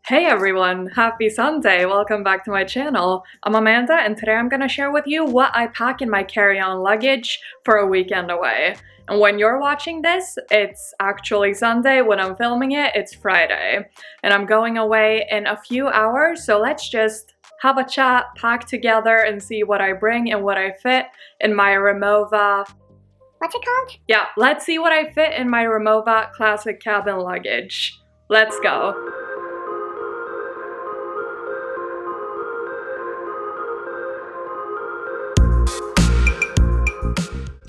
Hey everyone, happy Sunday, welcome back to my channel. I'm Amanda and today I'm gonna share with you what I pack in my carry-on luggage for a weekend away. And when you're watching this, it's actually Sunday. When I'm filming it, it's Friday. And I'm going away in a few hours, so let's just have a chat, pack together and see what I bring and what I fit in my RIMOWA. What's it called? Yeah, let's see what I fit in my RIMOWA classic cabin luggage. Let's go.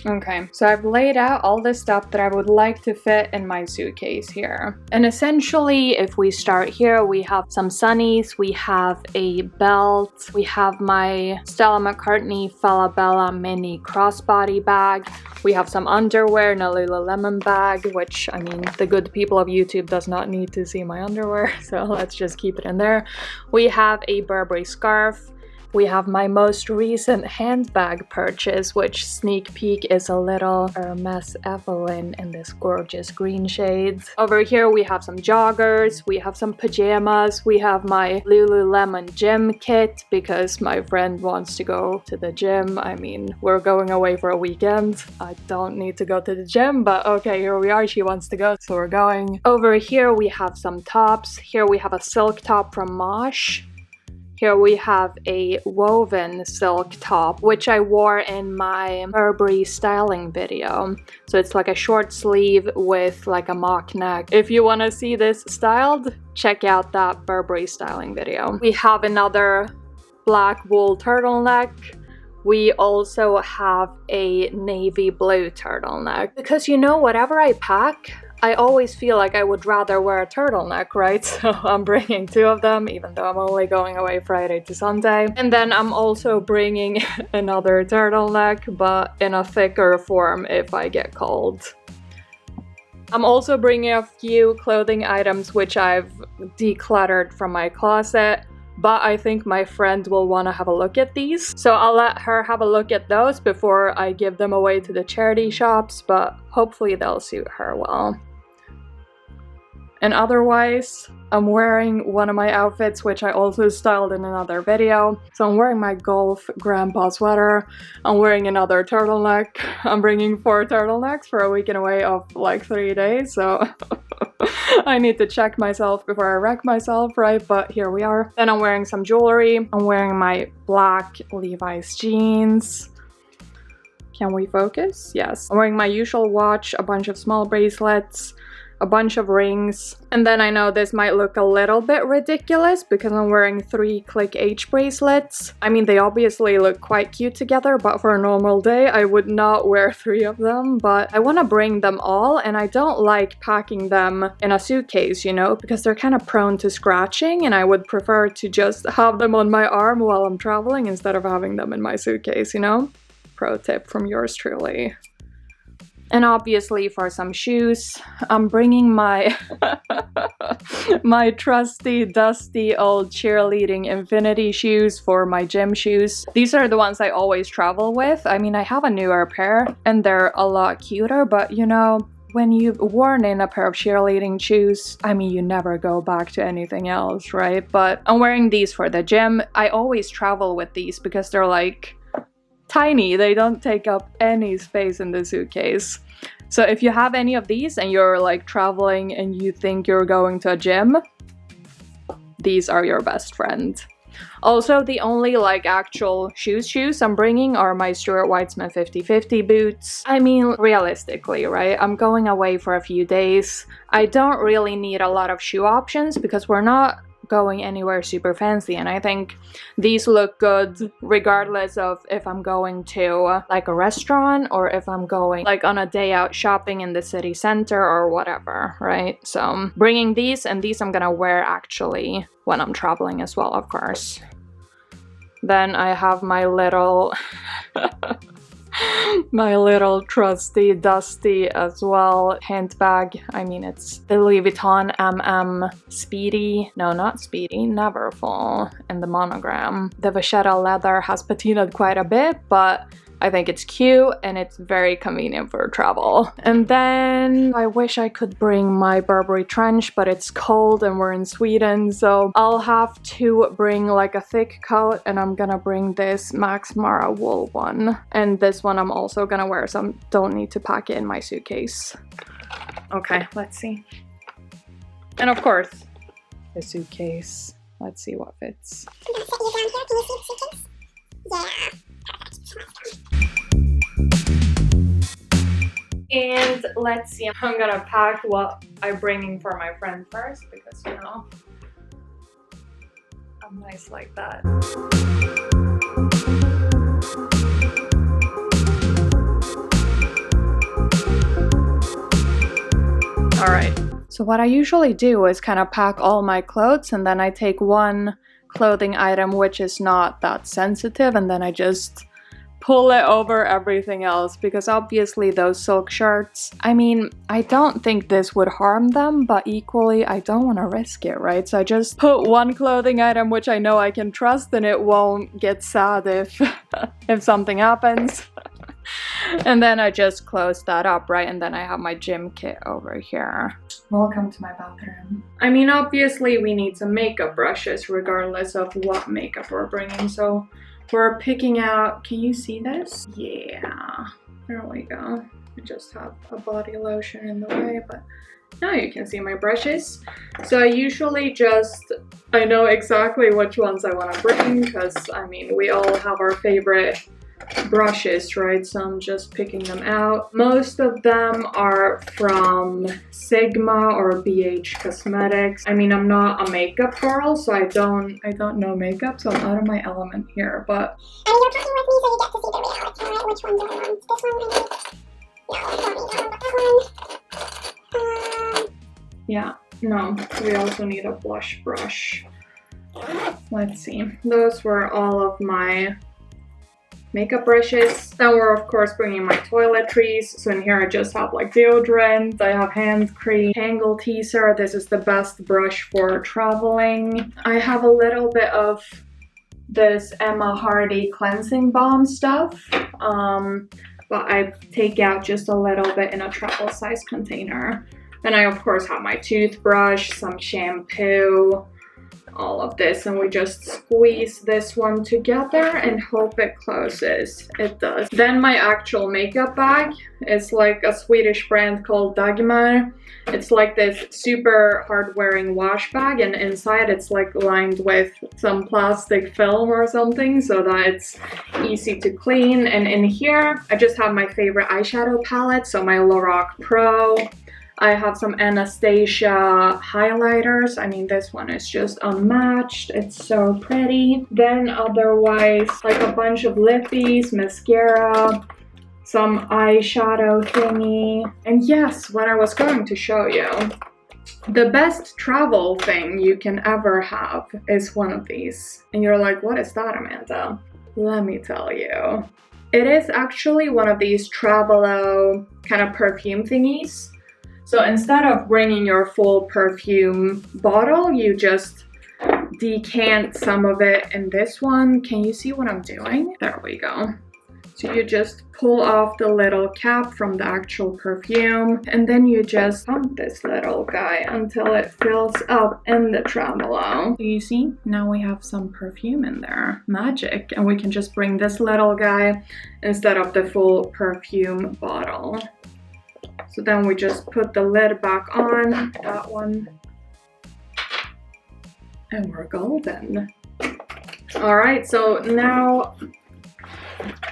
Okay, so I've laid out all the stuff that I would like to fit in my suitcase here. And essentially, if we start here, we have some sunnies, we have a belt, we have my Stella McCartney Falabella mini crossbody bag, we have some underwear in a Lululemon bag, which, I mean, the good people of YouTube does not need to see my underwear, so let's just keep it in there. We have a Burberry scarf. We have my most recent handbag purchase, which sneak peek is a little Hermes Evelyn in this gorgeous green shade. Over here we have some joggers, we have some pajamas, we have my Lululemon gym kit because my friend wants to go to the gym. I mean, we're going away for a weekend. I don't need to go to the gym, but okay, here we are. She wants to go, so we're going. Over here we have some tops. Here we have a silk top from Mosh. Here we have a woven silk top, which I wore in my Burberry styling video. So it's like a short sleeve with like a mock neck. If you want to see this styled, check out that Burberry styling video. We have another black wool turtleneck. We also have a navy blue turtleneck. Because you know, whatever I pack, I always feel like I would rather wear a turtleneck, right? So I'm bringing two of them, even though I'm only going away Friday to Sunday. And then I'm also bringing another turtleneck, but in a thicker form if I get cold. I'm also bringing a few clothing items which I've decluttered from my closet, but I think my friend will want to have a look at these. So I'll let her have a look at those before I give them away to the charity shops, but hopefully they'll suit her well. And otherwise, I'm wearing one of my outfits, which I also styled in another video. So I'm wearing my golf grandpa sweater. I'm wearing another turtleneck. I'm bringing 4 turtlenecks for a weekend away of like 3 days, so I need to check myself before I wreck myself, right? But here we are. Then I'm wearing some jewelry. I'm wearing my black Levi's jeans. Can we focus? Yes. I'm wearing my usual watch, a bunch of small bracelets, a bunch of rings, and then I know this might look a little bit ridiculous because I'm wearing 3 Click H bracelets. I mean, they obviously look quite cute together, but for a normal day I would not wear 3 of them, but I want to bring them all, and I don't like packing them in a suitcase, you know, because they're kind of prone to scratching, and I would prefer to just have them on my arm while I'm traveling instead of having them in my suitcase, you know? Pro tip from yours truly. And obviously for some shoes, I'm bringing my my trusty, dusty old cheerleading infinity shoes for my gym shoes. These are the ones I always travel with. I mean, I have a newer pair and they're a lot cuter, but you know, when you've worn in a pair of cheerleading shoes, I mean, you never go back to anything else, right? But I'm wearing these for the gym. I always travel with these because they're like tiny. They don't take up any space in the suitcase. So if you have any of these and you're like traveling and you think you're going to a gym, these are your best friend. Also, the only like actual shoes I'm bringing are my Stuart Weitzman 50/50 boots. I mean, realistically, right? I'm going away for a few days. I don't really need a lot of shoe options because we're not going anywhere super fancy, and I think these look good regardless of if I'm going to like a restaurant or if I'm going like on a day out shopping in the city center or whatever, right? So bringing these, and these I'm gonna wear actually when I'm traveling as well, of course. Then I have my little my little trusty dusty as well handbag. I mean, it's the Louis Vuitton Speedy. No, not Speedy, Neverfull in the monogram. The vachetta leather has patinaed quite a bit, but I think it's cute and it's very convenient for travel. And then I wish I could bring my Burberry trench, but it's cold and we're in Sweden, so I'll have to bring like a thick coat, and I'm gonna bring this Max Mara wool one. And this one I'm also gonna wear, so I don't need to pack it in my suitcase. Okay, let's see. And of course, the suitcase. Let's see what fits. And let's see, I'm gonna pack what I'm bringing for my friend first, because you know, I'm nice like that. Alright, so what I usually do is kind of pack all my clothes, and then I take one clothing item which is not that sensitive, and then I just pull it over everything else, because obviously those silk shirts, I mean, I don't think this would harm them, but equally I don't want to risk it, right? So I just put one clothing item which I know I can trust, and it won't get sad if if something happens. And then I just close that up, right? And then I have my gym kit over here. Welcome to my bathroom. I mean, obviously we need some makeup brushes regardless of what makeup we're bringing. So we're picking out, can you see this? Yeah, there we go. I just have a body lotion in the way, but now you can see my brushes. So I usually I know exactly which ones I want to bring, because I mean, we all have our favorite brushes, right? So I'm just picking them out. Most of them are from Sigma or BH Cosmetics. I mean, I'm not a makeup girl, so I don't know makeup, so I'm out of my element here, but I mean, you're talking with me, so you get to see the reality, right? Which one do I want? This one, maybe? No, I don't need that one. yeah, no, we also need a blush brush. Let's see. Those were all of my makeup brushes. Then we're of course bringing my toiletries. So in here I just have like deodorant, I have hand cream, Tangle teaser. This is the best brush for traveling. I have a little bit of this Emma Hardy cleansing balm stuff, but I take out just a little bit in a travel size container. Then I of course have my toothbrush, some shampoo, all of this, and we just squeeze this one together and hope it closes. It does. Then my actual makeup bag is like a Swedish brand called Dagmar. It's like this super hard wearing wash bag, and inside it's like lined with some plastic film or something so that it's easy to clean. And in here I just have my favorite eyeshadow palette, so my Lorac Pro. I have some Anastasia highlighters. I mean, this one is just unmatched. It's so pretty. Then otherwise, like a bunch of lippies, mascara, some eyeshadow thingy. And yes, what I was going to show you. The best travel thing you can ever have is one of these. And you're like, what is that, Amanda? Let me tell you. It is actually one of these Travelo kind of perfume thingies. So instead of bringing your full perfume bottle, you just decant some of it in this one. Can you see what I'm doing? There we go. So you just pull off the little cap from the actual perfume, and then you just pump this little guy until it fills up in the tremolo. So you see, now we have some perfume in there. Magic. And we can just bring this little guy instead of the full perfume bottle. So then we just put the lid back on, that one, and we're golden. All right, so now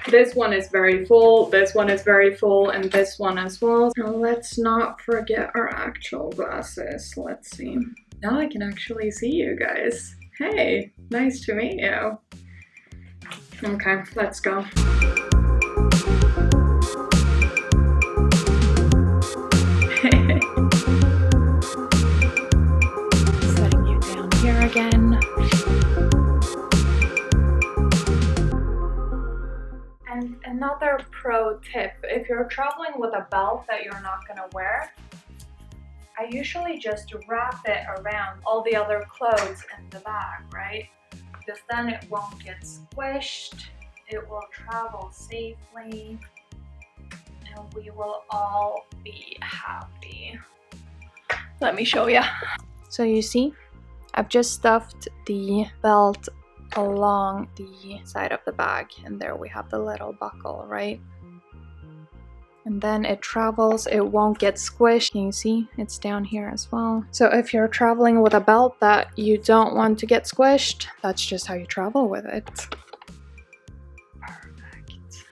this one is very full, this one is very full, and this one as well. Now let's not forget our actual glasses. Let's see. Now I can actually see you guys. Hey, nice to meet you. Okay, let's go. Setting you down here again. And another pro tip, if you're traveling with a belt that you're not gonna wear, I usually just wrap it around all the other clothes in the bag, right? Because then it won't get squished it will travel safely and we will all be happy. Let me show you. So you see, I've just stuffed the belt along the side of the bag, and there we have the little buckle, right? And then it travels, it won't get squished. Can you see? It's down here as well. So if you're traveling with a belt that you don't want to get squished, that's just how you travel with it. Perfect.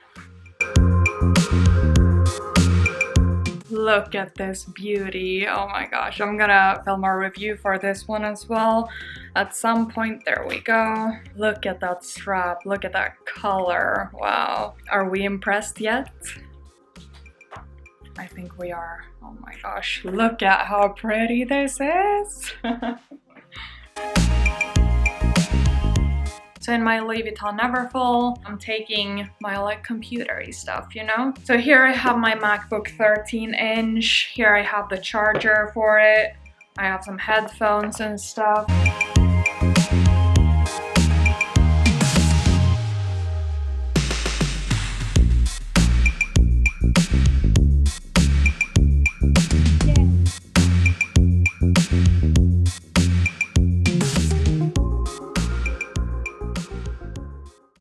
Look at this beauty. Oh my gosh, I'm gonna film a review for this one as well at some point. There we go. Look at that strap, look at that color. Wow. Are we impressed yet? I think we are. Oh my gosh, look at how pretty this is. So in my Louis Vuitton Neverfull, I'm taking my like computer-y stuff, you know? So here I have my MacBook 13-inch. Here I have the charger for it. I have some headphones and stuff.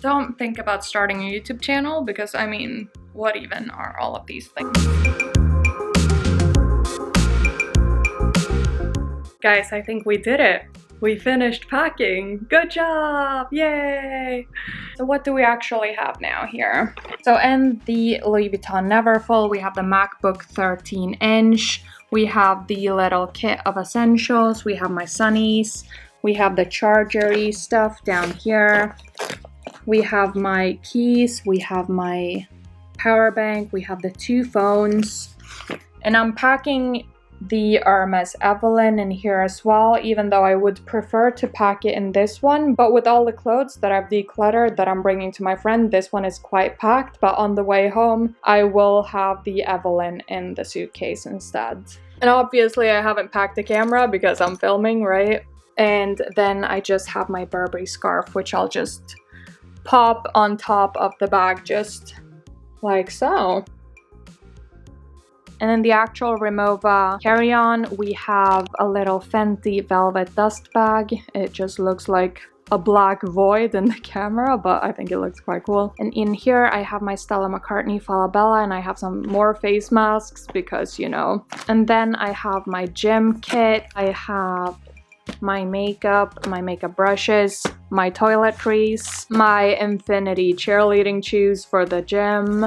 Don't think about starting a YouTube channel because, I mean, what even are all of these things? Guys, I think we did it. We finished packing. Good job! Yay! So what do we actually have now here? So in the Louis Vuitton Neverfull, we have the MacBook 13-inch. We have the little kit of essentials. We have my sunnies. We have the charger-y stuff down here. We have my keys, we have my power bank, we have the 2 phones. And I'm packing the Hermes Evelyn in here as well, even though I would prefer to pack it in this one. But with all the clothes that I've decluttered that I'm bringing to my friend, this one is quite packed. But on the way home, I will have the Evelyn in the suitcase instead. And obviously I haven't packed the camera because I'm filming, right? And then I just have my Burberry scarf, which I'll just pop on top of the bag just like so. And in the actual RIMOWA carry-on, we have a little Fenty velvet dust bag. It just looks like a black void in the camera, but I think it looks quite cool. And in here I have my Stella McCartney Falabella, and I have some more face masks because, you know. And then I have my gym kit. I have my makeup brushes, my toiletries, my infinity cheerleading shoes for the gym,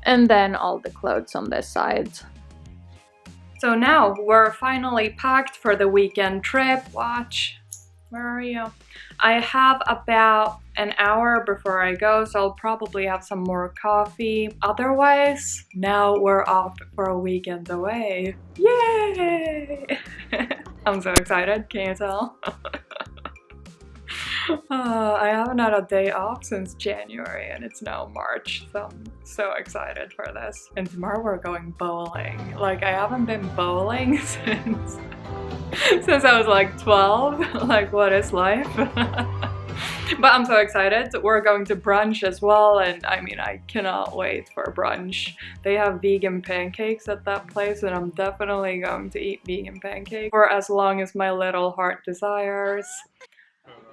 and then all the clothes on this side. So now we're finally packed for the weekend trip. Watch, where are you? I have about an hour before I go, so I'll probably have some more coffee. Otherwise, now we're off for a weekend away. Yay! I'm so excited, can you tell? I haven't had a day off since January and it's now March, so I'm so excited for this. And tomorrow we're going bowling. Like, I haven't been bowling since I was like 12. Like, what is life? But I'm so excited. We're going to brunch as well, and I mean, I cannot wait for brunch. They have vegan pancakes at that place, and I'm definitely going to eat vegan pancakes for as long as my little heart desires.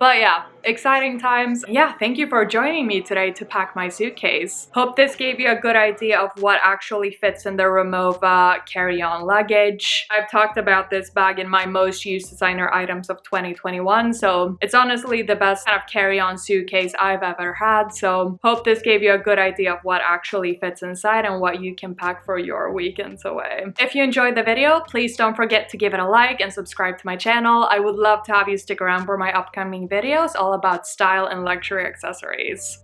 But yeah, exciting times. Yeah, thank you for joining me today to pack my suitcase. Hope this gave you a good idea of what actually fits in the RIMOWA carry-on luggage. I've talked about this bag in my most used designer items of 2021, so it's honestly the best kind of carry-on suitcase I've ever had. So hope this gave you a good idea of what actually fits inside and what you can pack for your weekends away. If you enjoyed the video, please don't forget to give it a like and subscribe to my channel. I would love to have you stick around for my upcoming videos all about style and luxury accessories.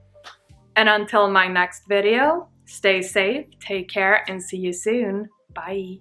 And until my next video, stay safe, take care, and see you soon. Bye.